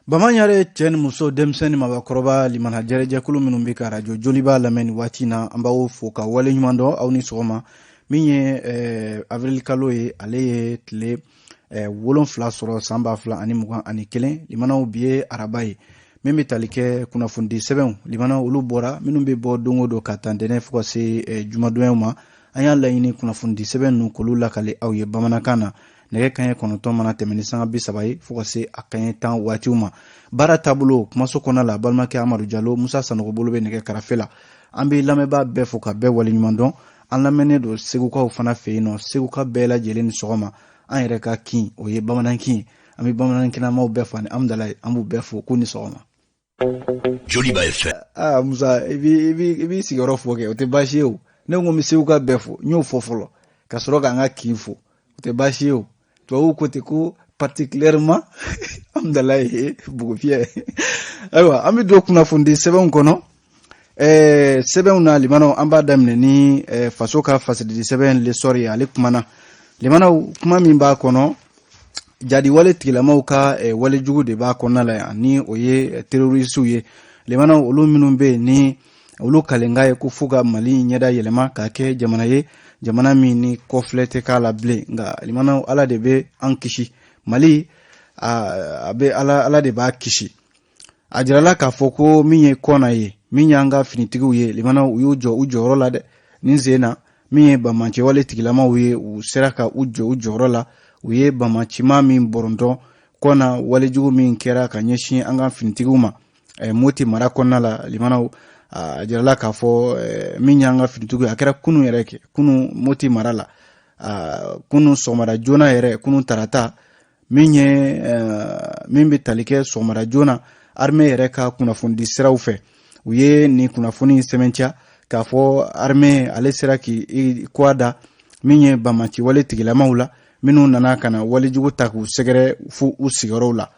Bamanyare chen muso demseni mabakoroba liman hajere jakulu minumbi ka radio Joliba Fm watina ambao foka wale nyumando au ni soma minye avril kalo ye ale tle wolon fla soro samba fla ani mugan ani kelen limana ubiye arabaye meme talike kuna fundi seben limana ulu bora minumbi bo dongo do katandene fuko se jumadoyuma anya layini kuna fundi seben nu kolula kale au ye bamanakana nege kanye konoton mana temeni sanga bisabaye fuko se akanye tan watiuma bara tabulo kumaso kona la balmake Amadou Diallo Musa Sanogo bolobe nege karafela ambi lameba be fuka be wali nyumandon an lamene do seguka fana feino seguka be la jelen sogoma an yere ka kin o ye bamanankin ambi bamanankina ma be fani amdalay ambu be fu kuni sogoma Joliba Fm Musa ibi sigoro foke o te bashi o ne ngomi seguka be fu nyo fofolo ka soroga nga kinfo o te bashi o to ko te ko particulièrement amdalay bugo fie aywa ambi do kuna fundi seben kono seben na limano amba damne ni faso ka fasidi seben le sori ale kumana limano kuma min ba kono jadi wale tigilama ka wale jugu de ba kono la ni oye terroristu ye limano olu minumbe ni olu kalenga ye kufuga mali nyeda yelema ka ke jamana ye jamana mi ni koflete kala ble nga limano ala de be ankishi mali abe ala de ba kishi ajirala ka foko minye kona ye minyanga finitigu ye limana ujo rola de ninzena miye bamanche wale tigilama uye useraka ujo rola uye bamanchi mami borondo kona wale jugu min kera kanyeshi anga finitigu ma moti mara kona la limana ajirala ka fo minyanga finitigu akera kunu yereke kunu moti marala kunu somara jona yere kunu tarata minye mimbi talike somara jona arme yere ka kuna fundi siraw fe uye ni kuna funi sementia ka fo arme ale sira ki kwada minye bamachi wale tigilama ula minu nana kana wale jugu taku segere fu usigaro la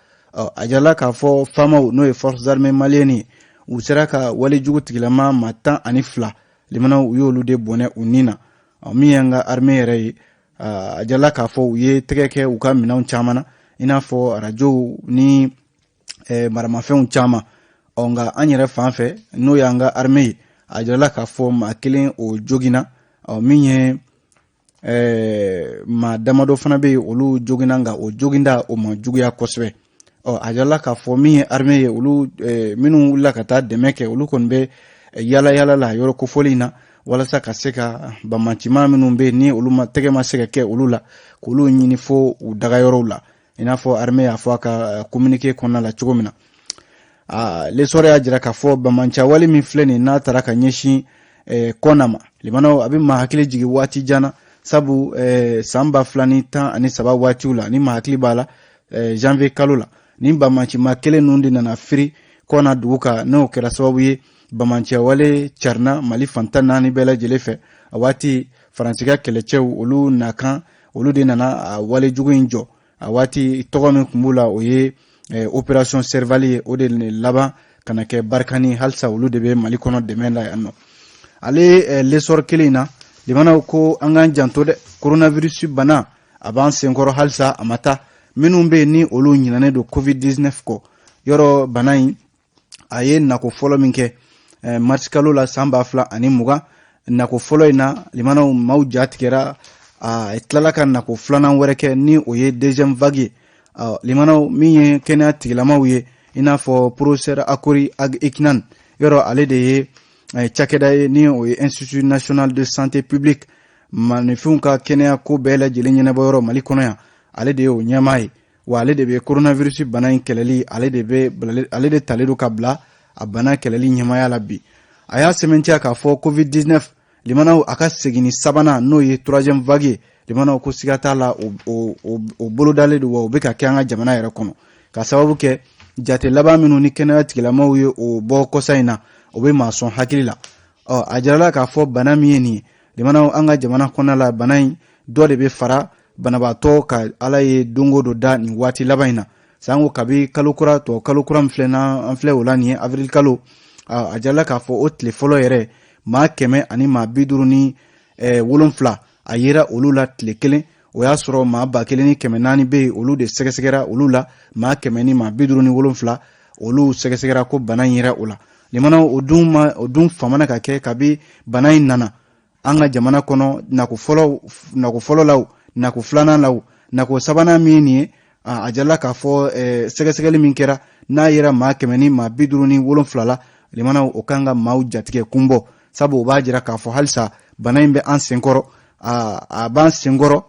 ajala ka fo fama no e forces armées maliennes u sira ka wale jugu tigilama matan anifla limana uyolu de bone unina miyanga arme yere ajala ka fo uye tegeke uka minaw chamana ina fo radio ni maramafɛnw chama onga anyere fanfɛ no yanga armée ajala ka fo ma kelen o jogina minye ma damado fana be olu jogina nga o joginda o ma juguya kosbe ajala ka fo minye armée olu minu la kata demeke olu konbe yala la yoro ko folina wala sa ka seka bamanchima minu be ni olu ma tege ma seka ke olu la ko olu nyini fo u daga yoro la ina fo armée a fo ka communiquer konna la chugomina le sore ajira ka fo bamancha wali min fleni na taraka nyeshi konama limano abi ma hakili jigi wati jana sabu samba flani tan ani sababu wati ula ni ma hakili bala janvier kalula ni bamanchi makele nundi na firi kona duka no kera sababu ye bamancha wale charna mali fantana ni bela jelefe wati faransika kelechew olu nakan olu de nana wale jugu injo awati togomen kumbula oye opération servalier ode laba kana ke barkani halsa ulu de be mali kono de menda yanno ale lesor kelina limana ko angan janto de coronavirus bana avance encore halsa amata minumbe ni olu nyinane do covid-19 ko yoro banai aye nako follow minke mars kalola samba fla ani muga nako follow ina limana mawjat kera itlala kan nako flana wereke ni oye deuxième vague limana miye kena tigilama uye ina fo professeur akori ag iknan yoro ale de ye chakeda ni oye institut national de santé publique manifunka kenya ko bela jelinyene boyoro mali kono ya ale de o nyamai wa ale de be coronavirus bana keleli ale de taledo kabla abana keleli nyamaya labbi aya sementia ka fo covid-19 limana aka segini sabana no ye troisième vague limana ko sigata la o bolodale do wo be ka kyanga jamana yere kono ka sababu ke jate laba minu ni kena tigilama uye o bo kosaina o be mason hakilila ajala ka fo bana miyeni limana anga jamana kono la banai do de be fara banaba to ka ala ye dongo do da ni wati labaina sango kabi kalukura to kalukura mflena amfle olani avril kalo ajala ka fo o telefolo yere ma keme ani ma biduru ni wolonfla ayera olula tlekele o y'a sɔrɔ maa 1,400 bɛ yen olu de sɛgɛsɛgɛra olu la maa 100 ni maa 57 olu sɛgɛsɛgɛra ko bana in yɛrɛ o la limana o dun famana ka kɛ kabi bana in nana an ka jamana kɔnɔ nako fɔlɔ la nako filanan la nako sabanan min ye a jala k'a fɔ sɛgɛsɛgɛli min kɛra n'a yɛrɛ maa 100 ni maa 57 la limana o kan ka maaw jatigɛ kunbɔ sabu o b'a jira k'a fɔ halisa bana in bɛ an senkɔrɔ a b'an senkɔrɔ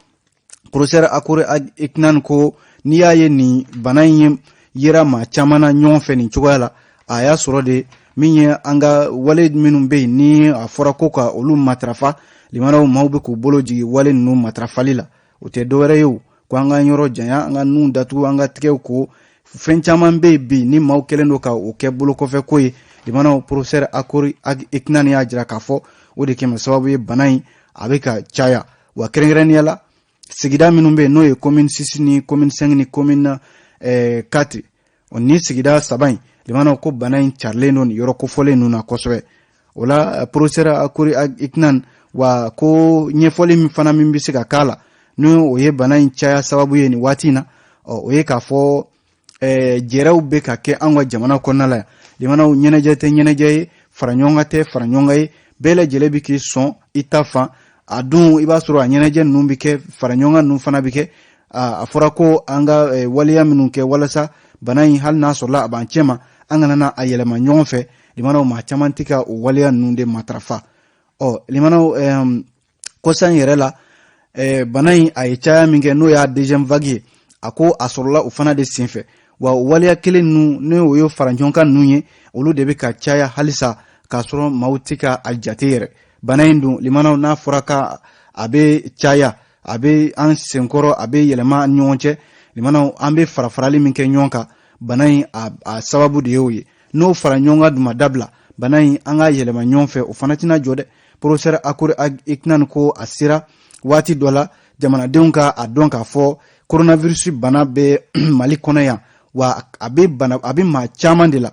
professeur Akure Iknan ko n'i y'a ye nin bana in yera maa caman na ɲɔgɔn fɛ nin cogoya la a y'a sɔrɔ de min ye an ka wale minnu bɛ yen ni a fɔra ko ka olu matarafa limanaw maaw bɛ k'u bolo jigin wale ninnu matarafali la o tɛ dɔwɛrɛ ye o ko an ka yɔrɔ janya an ka nun datugu an ka tigɛw ko fɛn caman bɛ yen bi ni maaw kɛlen don ka o kɛ bolo kɔfɛ ko ye limanaw professeur Akure Iknan y'a jira k'a fɔ o de kɛmɛ sababu ye bana in a bɛ ka caya wa kɛrɛnkɛrɛnnenya la sigida minnu bɛ yen n'o ye commune 6 ni commune 5 ni commune 4 o ni sigida 7 in limanaw ko bana in carilen don nin yɔrɔ kofɔlen ninnu na kosɛbɛ o la professeur Akure Iknan wa ko ɲɛfɔli min fana min bɛ se ka k'a la ni o ye bana in caya sababu ye nin waati in na o ye k'a fɔ jɛrɛw bɛ ka kɛ an ka jamana kɔnɔna la limanaw ɲɛnajɛ tɛ ɲɛnajɛ ye fara ɲɔgɔn tɛ fara ɲɔgɔn ye bɛɛ lajɛlen bɛ k'i sɔn i ta fan a dun i b'a sɔrɔ a ɲɛnajɛ ninnu bɛ kɛ fara ɲɔgɔn ninnu fana bɛ kɛ a fɔra ko an ka waleya minnu kɛ walasa bana in hali n'a sɔrɔla a b'an cɛ ma an kana na a yɛlɛma ɲɔgɔn fɛ limanaw maa caman tɛ ka o waleya ninnu de matarafa limanaw kɔsan yɛrɛ la bana in a ye caya min kɛ n'o y'a deuxième vague ye a ko a sɔrɔla o fana de senfɛ wa o waleya kelen ninnu n'o ye fara ɲɔgɔn kan ninnu ye olu de bɛ ka caya halisa k'a sɔrɔ maaw tɛ ka a jate yɛrɛ bana in dun limanaw n'a fɔra ka a bɛ caya a bɛ an senkɔrɔ a bɛ yɛlɛma an ɲɔgɔn cɛ limanaw an bɛ farafarali min kɛ ɲɔgɔn kan bana in a sababu de y'o ye n'o fara ɲɔgɔn kan duma dabila bana in an ka yɛlɛma ɲɔgɔn fɛ o fana tɛna jɔ dɛ professeur Akure Iknan ko a sera waati dɔ la jamanadenw ka a dɔn k'a fɔ coronavirus bana bɛ Mali kɔnɔ yan wa a bɛ maa caman de la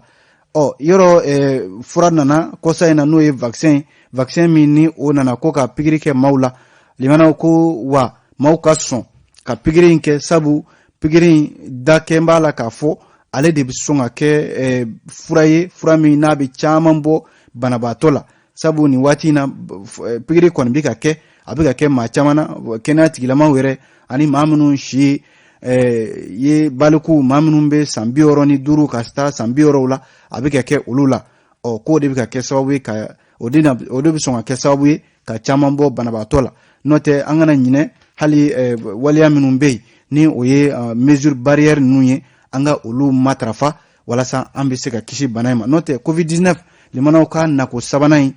yɔrɔ fura nana kɔsa in na n'o ye vaccin min ni o nana ko ka pikiri kɛ maaw la limanaw ko wa maaw ka sɔn ka pikiri in kɛ sabu pikiri in da kɛ b'a la k'a fɔ ale de bɛ sɔn ka kɛ fura ye fura min n'a bɛ caman bɔ banabaatɔ la sabu nin waati in na pikiri kɔni bɛ ka kɛ a bɛ ka kɛ maa caman na kɛnɛya tigilamaw yɛrɛ ani maa minnu si ye baliku maa minnu bɛ san 65 ka taa san 60 la a bɛ ka kɛ olu la k'o de bɛ ka kɛ sababu ye ka o de bɛ sɔn ka kɛ sababu ye ka caman bɔ banabaatɔ la n'o tɛ an kana ɲinɛ hali waleya minnu bɛ yen ni o ye mesure barrière ninnu ye an ka olu matarafa walasa an bɛ se ka kisi bana in ma n'o tɛ covid-19 limanaw ka nako sabanan in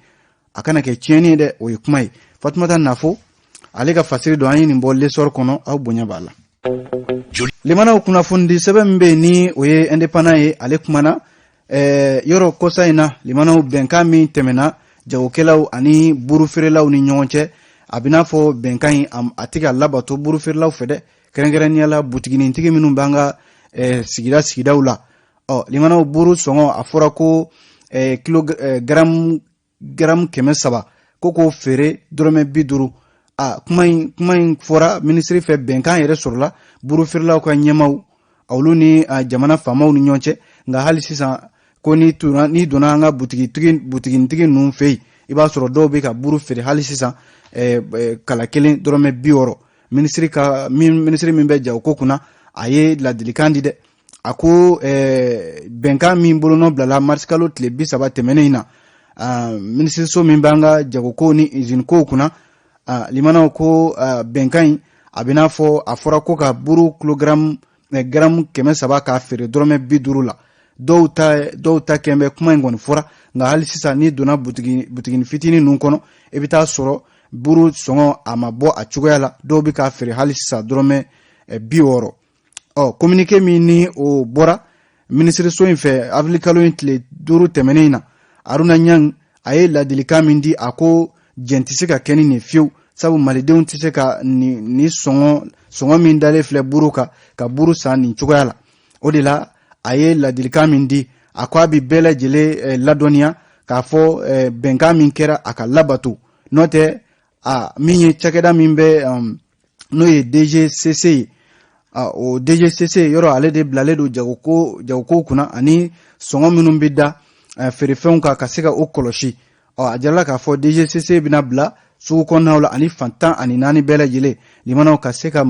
a kana kɛ tiɲɛni ye dɛ o ye kuma ye Fatumata Nafo ale ka fasiri don an ye nin bɔ lesɔr kɔnɔ aw bonya b'a la limanaw kunnafoni sɛbɛn min bɛ yen ni o ye indépendant ye ale kumana yɔrɔ kɔsa in na limanaw bɛnkan min tɛmɛna jagokɛlaw ani burufeerelaw ni ɲɔgɔn cɛ a bɛ n'a fɔ bɛnkan in a tɛ ka labato burufeerelaw fɛ dɛ kɛrɛnkɛrɛnnenya la butiginintigi minnu b'an ka sigidaw la limanaw buru sɔngɔ a fɔra ko gramme 300 ko k'o feere dɔrɔmɛ 50 kuma in fɔra minisiri fɛ bɛnkan yɛrɛ sɔrɔla burufeerelaw ka ɲɛmaw olu ni jamana faamaw ni ɲɔgɔn cɛ nka hali sisan ko n'i donna an ka butigintigi ninnu fɛ yen i b'a sɔrɔ dɔw bɛ ka buru feere hali sisan kala kelen dɔrɔmɛ 60 minisiri min bɛ jago ko kunna a ye ladilikan di dɛ a ko bɛnkan min bolonɔ bilala marisikalo tile 30 tɛmɛnen in na minisiriso min b'an ka jagoko ni usine kow kunna limanaw ko bɛnkan in a bɛ n'a fɔ a fɔra ko ka buru gramme 300 k'a feere dɔrɔmɛ 50 la dɔw ta kɛn bɛ kuma in kɔni fɔra nka hali sisan n'i donna butigini fitinin ninnu kɔnɔ i bɛ taa sɔrɔ buru sɔngɔ a ma bɔ a cogoya la dɔw bɛ k'a feere hali sisan dɔrɔmɛ 60 communiqué min ni o bɔra minisiriso in fɛ avril kalo in tile 5 tɛmɛnen in na Aruna Nyang a ye ladilikan min di a ko jɛn tɛ se ka kɛ ni nin fiyewu sabu malidenw tɛ se ka ni sɔngɔ min dalen filɛ buru kan ka buru san nin cogoya la o de la a ye ladilikan min di a ko a bɛ bɛɛ lajɛlen ladɔnniya k'a fɔ bɛnkan min kɛra a ka labato n'o tɛ min ye cakɛda min bɛ n'o ye DGCC ye. O DGCC yɔrɔ ale de bilalen don jagoko kunna ani sɔngɔ minnu bɛ da feerefɛnw kan ka se ka o kɔlɔsi. A jirala k'a fɔ DGCC bɛna bila sugu kɔnɔnaw la ani fan 14 bɛɛ lajɛlen limanaw ka se ka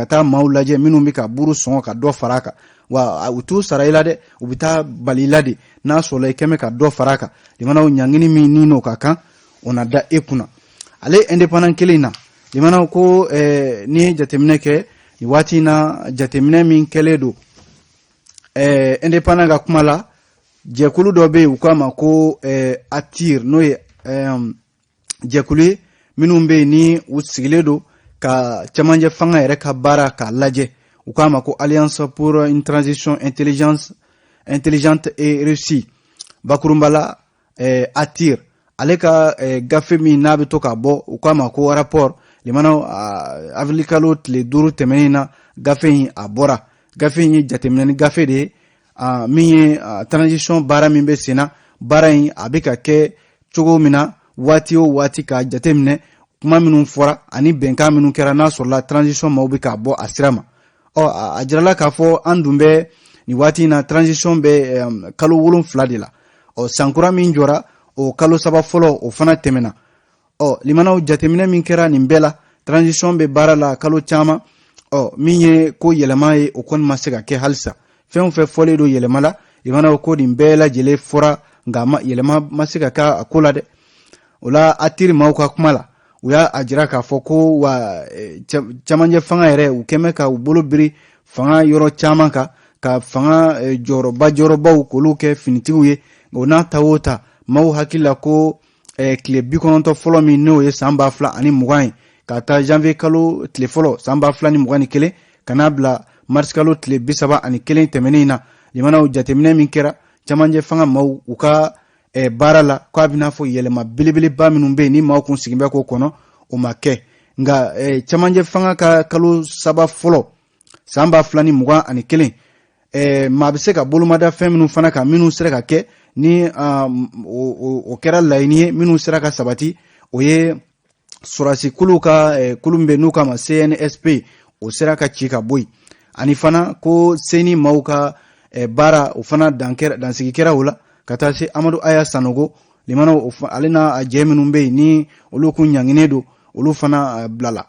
taa maaw lajɛ minnu bɛ ka buru sɔngɔ ka dɔ fara a kan. Wa u t'u sara i la dɛ, u bɛ taa bali i la de n'a sɔrɔla i kɛmɛ ka dɔ fara a kan. Limanaw ɲangini min ni n'o ka kan o na da e kunna. Ale indépendant kelen in na limanaw ko ni ye jateminɛ kɛ ni waati in na jateminɛ min kɛlen don indépendant ka kuma la jɛkulu dɔ bɛ yen u k'a ma ko ATIR n'o ye jɛkulu ye minnu bɛ yen ni u sigilen don ka cɛmancɛ fanga yɛrɛ ka baara k'a lajɛ. U k'a ma ko Alliance pour une transition intelligente et réussie. Bakurunba la ATIR ale ka gafe min n'a bɛ to ka bɔ u k'a ma ko rapport limanaw avril kalo tile 5 tɛmɛnen na gafe in a bɔra. Gafe in ye jateminɛ ni gafe de ye min ye transition baara min bɛ sen na baara in a bɛ ka kɛ cogo min na waati o waati ka jateminɛ kuma minnu fɔra ani bɛnkan minnu kɛra n'a sɔrɔla transition maaw bɛ ka bɔ a sira ma. A jirala k'a fɔ an dun bɛ nin waati in na transition bɛ kalo 7 de la. Sankura min jɔra o kalo 3 fɔlɔ o fana tɛmɛna. Limanaw jateminɛ min kɛra nin bɛɛ la transition bɛ baara la kalo caman min ye ko yɛlɛma ye o kɔni ma se ka kɛ halisa. Fɛn o fɛn fɔlen don yɛlɛma la limanaw ko nin bɛɛ lajɛlen fɔra nka yɛlɛma ma se ka kɛ a ko la dɛ. O la ATIR maaw ka kuma la u y'a jira k'a fɔ ko wa cɛmancɛ fanga yɛrɛ u kɛmɛ ka u bolo biri fanga yɔrɔ caman kan ka fanga jɔyɔrɔbaw k'olu kɛ finitigiw ye. O n'a ta o ta maaw hakili la ko tile 90 fɔlɔ min n'o ye san 2020 ye ka taa janvier kalo tile fɔlɔ san 2021 ka n'a bila mars kalo tile 31 tɛmɛnen na limanaw jateminɛ min kɛra cɛmancɛ fanga maaw u ka baara la k'a bɛna fɔ yɛlɛma belebeleba minnu bɛ yen ni maaw kun sigin bɛ k'o kɔnɔ o ma kɛ. Nka cɛmancɛ fanga ka kalo 3 fɔlɔ san 2021 maa bɛ se ka bolomada fɛn minnu fana kan minnu sera ka kɛ ni o kɛra laɲini ye minnu sera ka sabati o ye sɔrɔdasi kulu ka kulu min bɛ n'u k'a ma CNSP o sera ka ci ka bɔ yen ani fana ko seni maaw ka baara o fana dansigi kɛra o la ka taa se Amadu Aya Sanogo limanaw ale n'a jɛ minnu bɛ yen ni olu kun ɲanginen don olu fana bilala.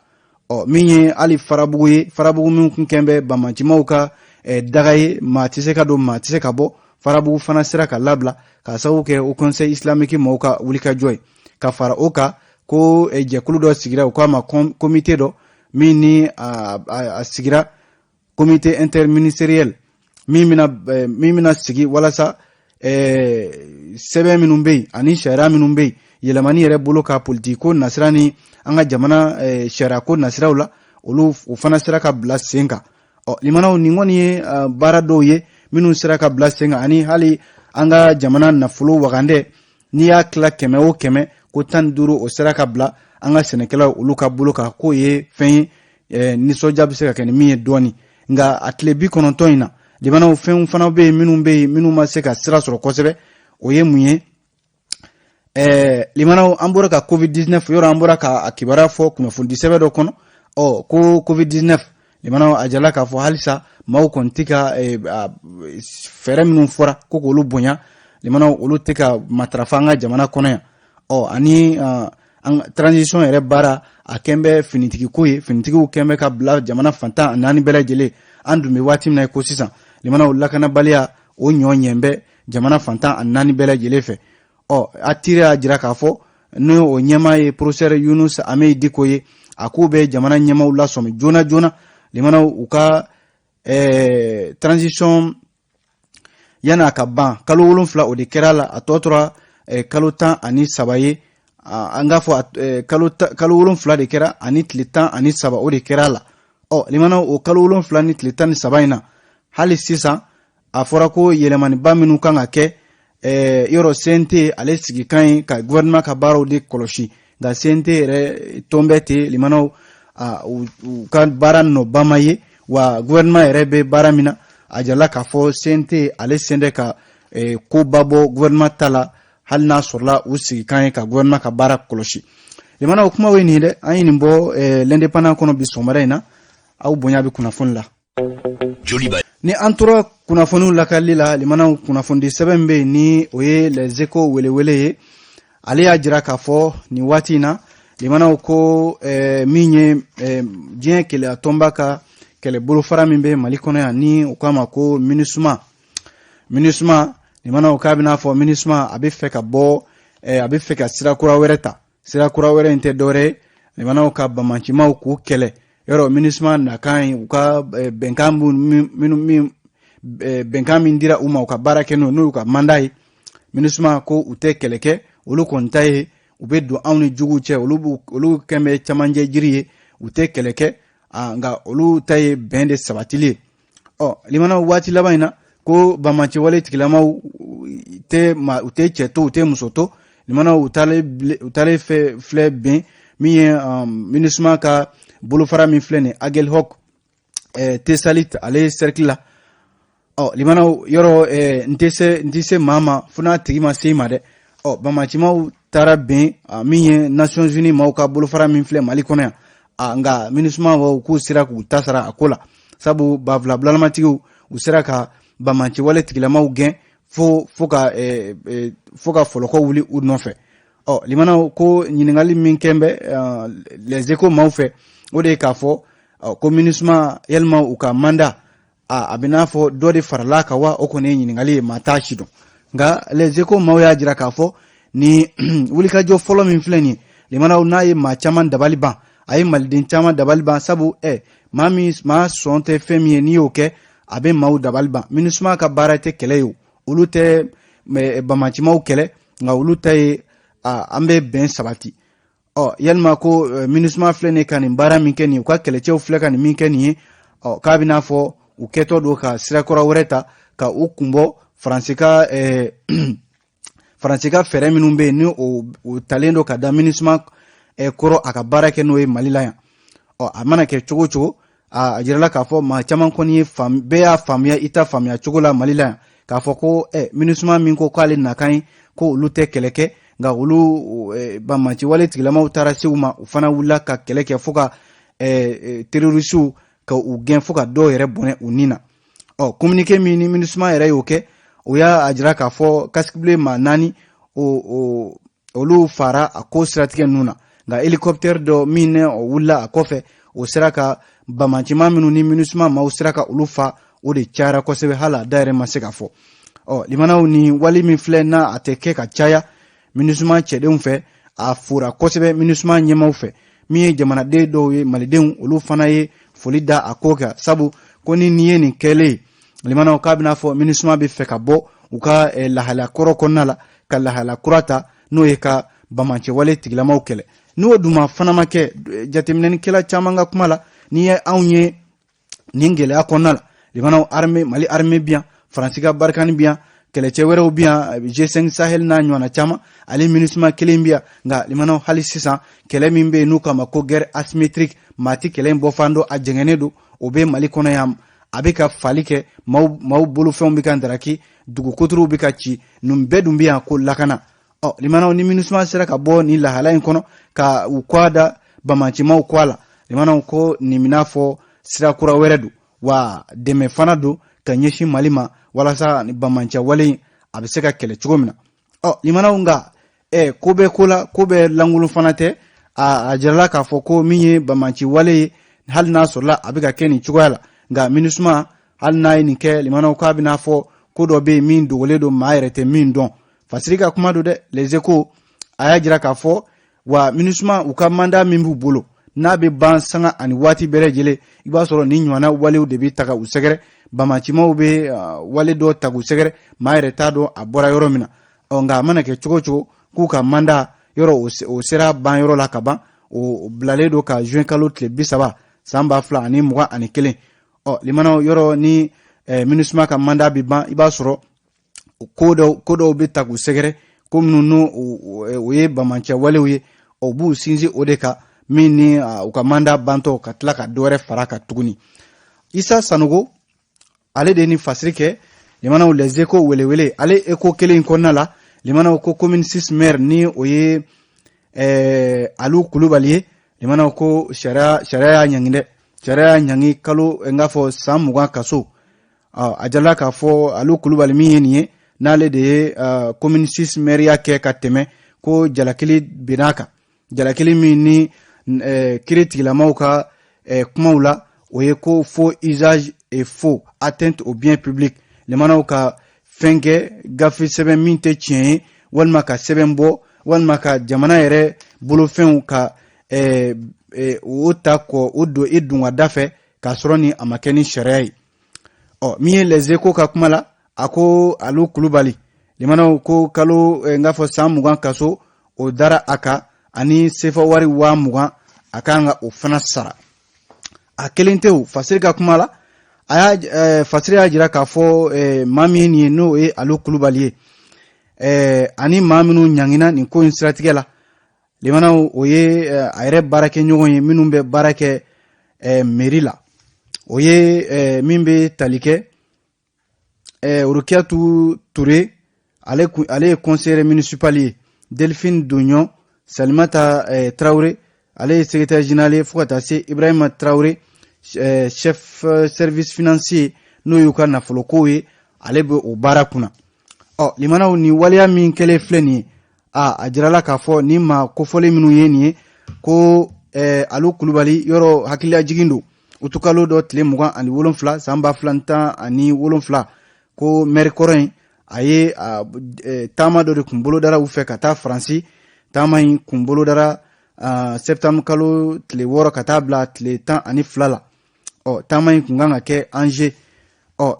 Min ye hali farabugu ye farabugu min kun kɛn bɛ bamancimaw ka daga ye maa tɛ se ka don maa tɛ se ka bɔ farabugu fana sera ka labila ka sababu kɛ o conseil islamique maaw ka wulikajɔ ye. Ka fara o kan ko jɛkulu dɔ sigira u k'a ma comité dɔ min ni a sigira comité interministériel min bɛna sigi walasa sɛbɛn minnu bɛ yen ani sariya minnu bɛ yen yɛlɛmani yɛrɛ bolo ka politique ko nasira ni an ka jamana sariya ko nasiraw la olu o fana sera ka bila sen kan. Limanaw nin kɔni ye baara dɔw ye minnu sera ka bila sen kan ani hali an ka jamana nafolo wagandɛ n'i y'a tila 100 o 100 ko 15 o sera ka bila an ka sɛnɛkɛlaw olu ka bolo kan k'o ye fɛn ye nisɔndiya bɛ se ka kɛ ni min ye dɔɔni. Nka a tile 90 in na limanaw fɛnw fana bɛ yen minnu ma se ka sira sɔrɔ kosɛbɛ o ye mun ye limanaw an bɔra ka covid-19 yɔrɔ an bɔra ka kibaruya fɔ kunnafoni sɛbɛn dɔ kɔnɔ ko covid-19 limanaw a jala k'a fɔ halisa maaw kɔni tɛ ka fɛɛrɛ minnu fɔra ko k'olu bonya limanaw olu tɛ ka matarafa an ka jamana kɔnɔ yan ani transition yɛrɛ baara a kɛn bɛ finitigiko ye finitigiw kɛn bɛ ka bila jamana fan 14 bɛɛ lajɛlen an dun bɛ waati min na ko sisan limanaw lakanabaliya o ɲɔɲɛ bɛ jamana fan 14 bɛɛ lajɛlen fɛ. ATIR y'a jira k'a fɔ n'o o ɲɛmaa ye professeur Yunus Ahmed Diko ye a k'u bɛ jamana ɲɛmaaw lasɔmi joona joona limanaw u ka transition yana ka ban kalo 7 o de kɛra la a tɔ tora kalo 13 ye an k'a fɔ kalo 7 de kɛra ani tile 13 o de kɛra la. Limanaw o kalo 7 ni tile 13 in na hali sisan a fɔra ko yɛlɛmaniba minnu kan ka kɛ yɔrɔ CNT ale sigi kan ye ka gouvernement ka baaraw de kɔlɔsi nka CNT yɛrɛ tɔn bɛ ten limanaw u ka baara nɔba ma ye wa gouvernement yɛrɛ bɛ baara min na a jala k'a fɔ CNT ale sen tɛ ka koba bɔ gouvernement ta la hali n'a sɔrɔla u sigi kan ye ka gouvernement ka baara kɔlɔsi. limana o kuma we ni de an yin bo l'indépendant kono bi somara ina aw bonya bi kunafon la Joliba ni antura kunafonu la kalila limana kunafondi sebembe ni oye les échos wele ale ya jira ka fo ni watina limana ko minye dien kele atomba ka kele bolo fara mimbe malikono ya ni ukama ko minusma limana ukabina fo minusma abe fe ka bo abe fe ka sirakura were inte dore limana ukaba manchima ku kele yoro minusma na kan uka benkambu benkamin dira uma uka barake no uka mandai minusma ko ute keleke olu kontaye ube do awni jugu che olu kembe chamanje jiriye ute keleke nga olu taye bende sabatili limana wati labaina ko bamachi wale tikilama ute cheto ute musoto limana utale fle ben miye minusma ka bulufara min flene agel hok tesalit ale cercle la limana yoro ntise mama funa tigima seima de bamachi mau tara ben miye Nations Unies mau ka bulufara min fle mali kono nga minusma wa ku sira ku tasara akola sabu bavla blalmatigu usira ka bamachi wale tigilama ugen foka foloko wuli unofe limana ko nyiningali min kembe les échos mau fe ode ka fo ko minusma yelma uka manda abina fo dodi farla ka wa okone nyiningali matashi do nga les échos mau ya jira ka fo ni wuli ka jo follow min fleni limana unaye ma chaman dabali ban ay maldin chaman dabali ban sabu mami ma sonte femie ni oke abe mau dabali ban minusma ka barate keleyo ulute bamachi mau kele nga ulute ambe ben sabati yelma ko minusma flene kan bara minkeni ko keleche fle kan minkeni kabina fo uketo do ka sirakora ureta ka ukumbo francika fere minumbe ni o talendo ka da minusma koro akabara ke no e malilaya amana ke chogo ajirala ka fo ma chaman koni be ya famia ita famia chogo la malilaya ka fo ko minusma minko kwale nakai ko lute keleke nga ulu bamachi wale tigilama utara siuma ufana wula ka keleke foka terroristu ka ugen foka do yere bone unina communiqué mini minusma yere yoke oya ajira ka fo kaskible manani olu fara ako stratike nuna nga helicopter do mine wula akofe o siraka bamachi maminu ni minusma ma usiraka ulufa o de chara ko sebe hala daire maseka fo limana ni wali min flena ateke ka chaya minusma chedun fe a fura kosebe minusma nyema fe mi jamana de do maliden ulu fana ye folida akoka sabu koni niye ni kele limana ukabina fo minusma be fe ka bo uka lahala koro konala ka lahala kurata no ye ka bamanche wale tigilama ukele no duma fana make jatemnen kila chamanga kumala niye awnye ningele akonala limana mali arme bien francika barkani bien keleche wero bien G5 Sahel na nywana chama ali minusma kelembia nga limano hali sisa kele mimbe nuka mako guerre asymétrique mati kele mbo fando ajengenedu obe mali kono yam abika falike mau bulu fon bika ndaraki dugu kuturu bika chi numbedu mbia ko lakana limano ni minusma sera ka bo ni la hala kono ka ukwada bamachi mau kwala limano ko ni minafo sira kura weredu wa deme fanadu kanyeshi malima wala sa ni bamancha wale abiseka kele chugomina limana unga kobe langulu fanate a jarala ka foko miye bamanchi wale hal na sola abika keni chugala nga minusma hal na ni ke limana ka bina fo kodo be min do wole do mayrete min don fasirika kuma do de les échos aya jira ka fo wa minusma ukamanda mimbu bolo na be ban sanga ani wati berejele iba soro ni nywana wale de bi taka usegere bamachi maube wale do tagu segere maire tado abora yoro mina nga mana ke chugo kuka manda yoro o sera ban yoro la kaba o blale do ka juin kalot le bisaba samba fla ani muga ani kelen limana yoro ni minusma ka manda bi ban iba soro kodo be tagu segere komnu no o ye bamachi wale we obu sinzi odeka mini ukamanda banto katla ka dore faraka tuguni isa sanugo ale de ni fasrike limana les échos wele ale écho kele inkonna la limana ko commune 6 maire ni oye alu kulubali limana ko sharia nyanginde sharia nyangi kalo ngafo samuga kaso ajala ka fo alu kulubali mi yeniye nale de commune 6 maire ke kateme ko jalakili binaka jalakili mi ni critique la mauka kumaula oye ko faux usage et faux atteinte au bien public limana ka fenge gafi seben minte chien walma ka seben bo walma ka jamana yere bolo fen ka o ta ko o do edunwa dafe ka soroni amakeni sharia mi les échos ka kumala ako alu kulubali limana ko kalo ngafo samugan kaso o dara aka ani sefa wari wa mugan akanga o fana sara akelenteu fasiri ka kumala aya fasiri ajira ka fo mami ni no alu kulubali ani maminu nyangina ni ko instratigela limana oye ayre barake nyogon minumbe barake merila oye mimbe talike Urukiatu Touré ale conseiller municipal Delphine Dugnon Salimata Traoré ale secrétaire général Fouata C Ibrahima Traoré chef service financier no yuka na folokowe ale be o barakuna limana ni walia min kele fleni ajirala ka fo ni ma ko fole minu yeni ko alu kulubali yoro hakila jigindo utukalo do tle mugan ani wolonfla samba flanta ani wolonfla ko mercorin aye tama do de kumbolo dara ufe kata franci tama in kumbolo dara septembre kalo tle woro kata bla tle tan ani flala tama in kunganga ke Angers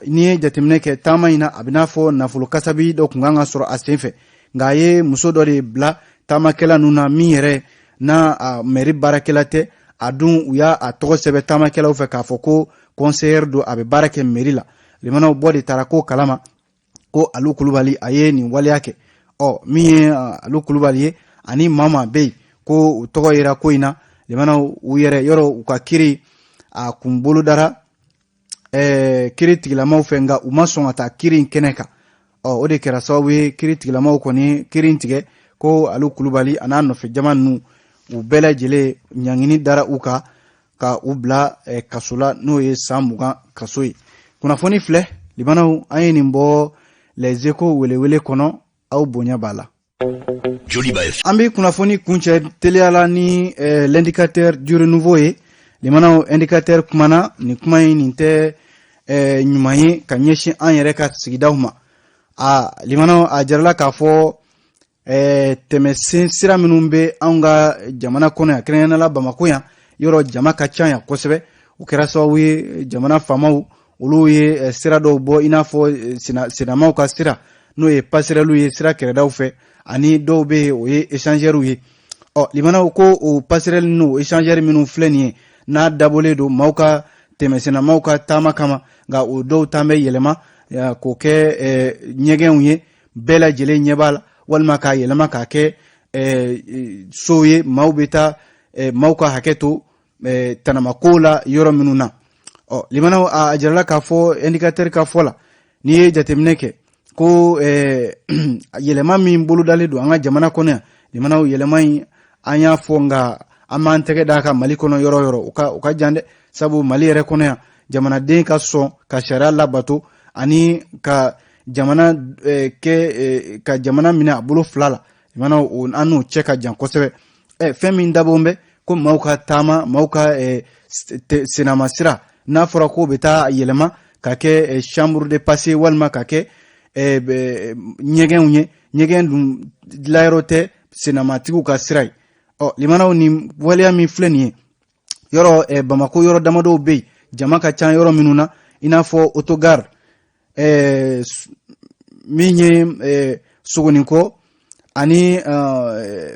ni jatemne ke tama ina abina fo na fulu kasabi do kunganga soro asenfe ngaye muso do de bla tama kela nuna mire na meri barakela te adun uya a togo sebe tama kela ufe ka foko conseiller do abe barake meri la limana bodi tarako kalama ko alu kulubali aye ni wali yake mi alu kulubali ani mama bey ko togo ira ko ina limana uyere yoro ukakiri a kumbulu dara kiri tigilama ufenga umason ata kiri keneka ode kera sawe kiri tigilama ko ni kiri tige ko alu kulubali anano fe jamanu ubela jele nyangini dara uka ka ubla kasula no ye samuga kasoi kuna foni fle libana ayeni mbo les échos wele kono au bonya bala Joliba Fm ambi kuna foni kunche teleala ni l'indicateur du renouveau limana indicateur kumana ni kuma ni te nyumaye kanyeshi anyere ka sigidahuma limana ajarla ka fo teme sira minumbe anga jamana kono ya krena la Bamako ya yoro jama ka chanya kosebe ukera so wi jamana famau ulu ye sira do bo ina fo sinama ka sira no ye pasira lu ye sira kere dawfe ani do be o ye échangeru ye limana ko o pasirel no échanger minu fleni na dabole do mauka temesena mauka tama kama ga o do tambe yelema ko ke nyegen ye bela jele nyebal walma ka yelema ka ke soye maubeta mauka haketo tanamakola yoro minuna limana ajarala ka fo indicateur ka fola ni jatemneke ko yelema min bulu dale do anga jamana kono limana yelema anya fonga amantege daka mali kono yoro uka jande sabu mali yere kono jamana den ka so ka shara labato ani ka jamana ka jamana mina bulu flala limana anu cheka jan kosebe femi ndabombe ko mauka tama mauka sinama sira na fora ko beta yelema ka ke chambre de passé walma ka ke nyegen dum lairote cinématique ka sirai limana ni walia mi fleni yoro Bamako yoro damado be jama ka chan yoro minuna ina fo autogar minye suguniko ani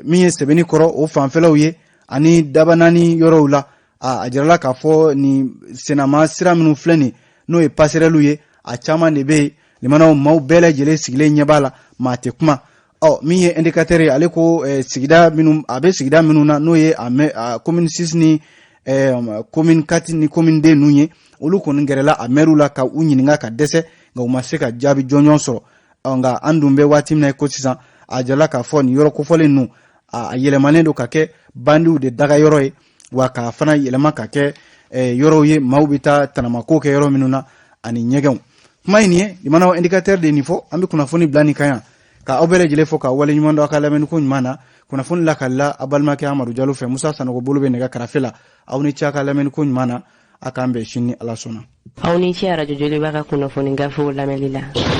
minye sebeni koro o fanfelawye ani dabanani yoro ula ajarala ka fo ni cinema sira minu fleni no e passerelu a chama ne be limana mau bele jele sigile nyabala mate kuma mi indicateur ale ko sigida minum abe sigida minuna no ye commune 6 ni commune 4 ni commune 2 nunye olu ko ngerela amerula ka unyininga ka dese nga umaseka jabi jonyon so nga andumbe watim na ko sisan ajala ka fo ni yoro ko fole nu a yɛlɛmanen don ka kɛ bandiw de daga yɔrɔ ye wa k'a fana yɛlɛma ka kɛ yɔrɔw ye maaw bɛ taa tanamako kɛ yɔrɔ minnu na ani ɲɛgɛnw. kuma in ye limanaw indicateur de nin fɔ an bɛ kunnafoni bila nin kan yan ka aw bɛɛ lajɛlen fɔ ka wale ɲuman dɔn a ka lamɛnniko ɲuman na kunnafoni la ka la a balimakɛ Amadu Jalo fɛ Musa Sanogo bolo bɛ nɛgɛ karafe la aw ni ce a ka lamɛnniko ɲuman na a k'an bɛn sini Ala sɔnna. aw ni ce Radio Joliba ka kunnafoni gafew lamɛnni la.